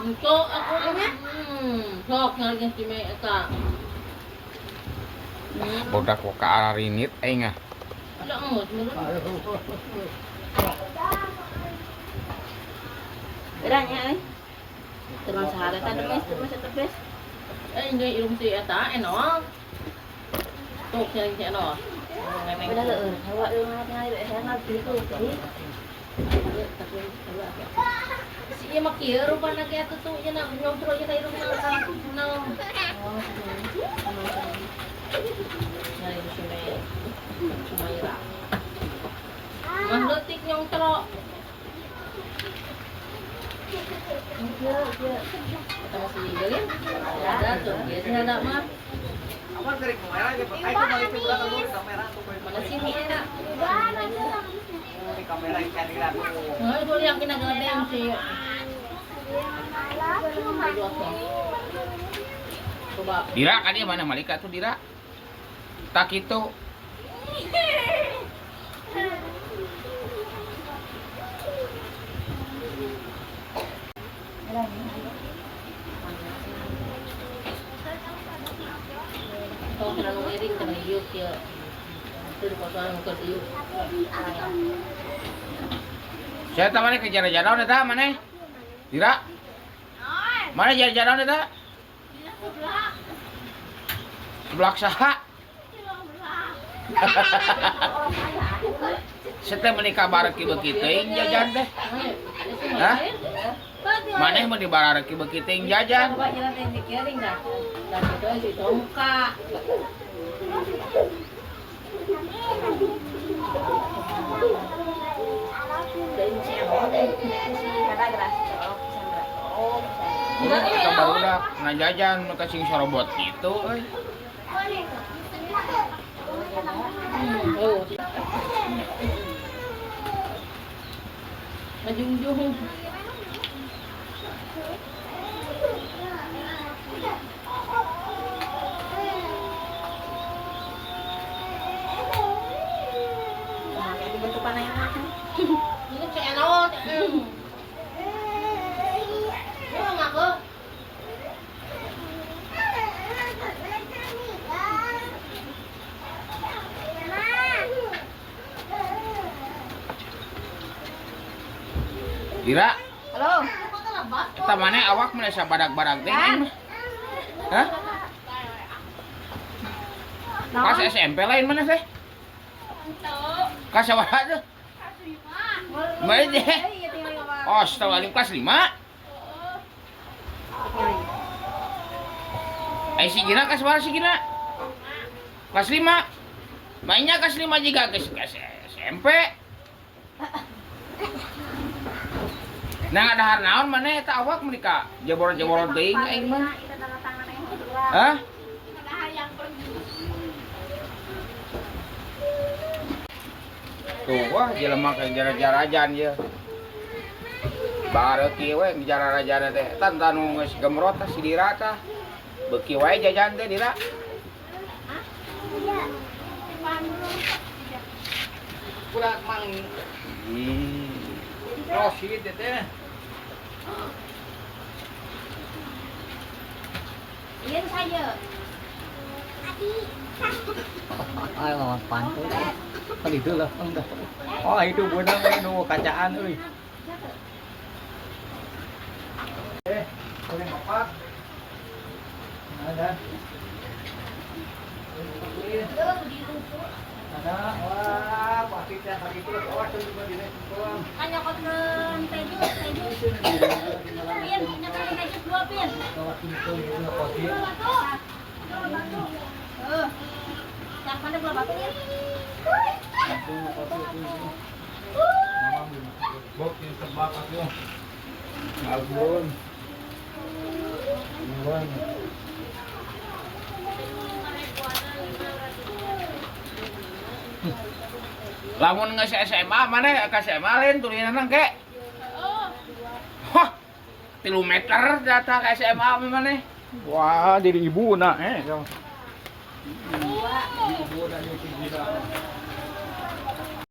Untuk aku sok ngalih si Mei eta. Bodak kok ka ararinit aing ah. Ada emus menurut. Beranya euy. Terus sahara teh terus tebes. Ini ilmu si eta enok. Tok yang si enok. Udah leueur, hawa ngalih saya ngalih tuh tadi. Si ieu mah kieu rupana ge atuh tuh nya nyontro nya irung nang. Nyari si Mei. Sumaira. Mah leutik nyontro. Kita masih galin. Ada tuh, biasanya ada mah. Awan dari kamera aja pakai itu balik ke belakang dulu kamera tuh. Mana sini ada? Di kamera yang cari lagu. Nah, itu yang kena geladeng sih. Coba. Dira kan dia mana Malika tuh Dira? Tak itu. Kalau kena ngiring kena iuk ya. Itu di kosan ke iuk. Saya tak mana kejar-jaran eta mana? Dira? Mana jalan-jalan eta? Sebelah saha? Setelah menikah bareng kieu kitu jajan teh. Hah? Maneh mau dibarareki begitu yang jajan. Coba jalan yang dikiring dah. Dan itu si tongka. Udah kita barudak ngajajan mereka sing sorobot gitu euy. Oh. Majung-jung. Ini kayak enot. Yo ngaku. Dira, Halo. eta maneh awak mana sabadag-badag teh mah? Hah? Pas SMP lain mana teh? Ka sabaraha tuh? Mana teh? Oh, setelah kelas 5. Si Gina kelas berapa si Gina? Kelas 5. Mainnya kelas 5 juga ke SMP. Nah ada naon mana eta awak menika jebor-jebor teuing aing mah. Hah? Tuh wah jelema ka jara-jarajan ye. Bareu kieu we jara-jara teh tan nu geus gemrot si Dira tah. Beuki wae jajan teh Dira. Kurang mang rosi teh. Iya saya. Ay lawan pantu. Kan itu lah enggak. Oh itu benar menu kacaan euy. Boleh ngopak. Ada. Ada. Wah, pasti teh hari itu awas juga di restoran. Kan nyokotkeun teju. Pin, nyokotkeun teju 2 pin. Kawat itu kopi. Yang mana gula batu ya? Bok yang terbakar tuh. Agun. Agun. Lamun geus SMA mana ka SMA lain tulisanna ke? Hah. 3 meter data ka SMA mana? Wah, jadi ibu nak Dua. Ibu nak nyuci gila.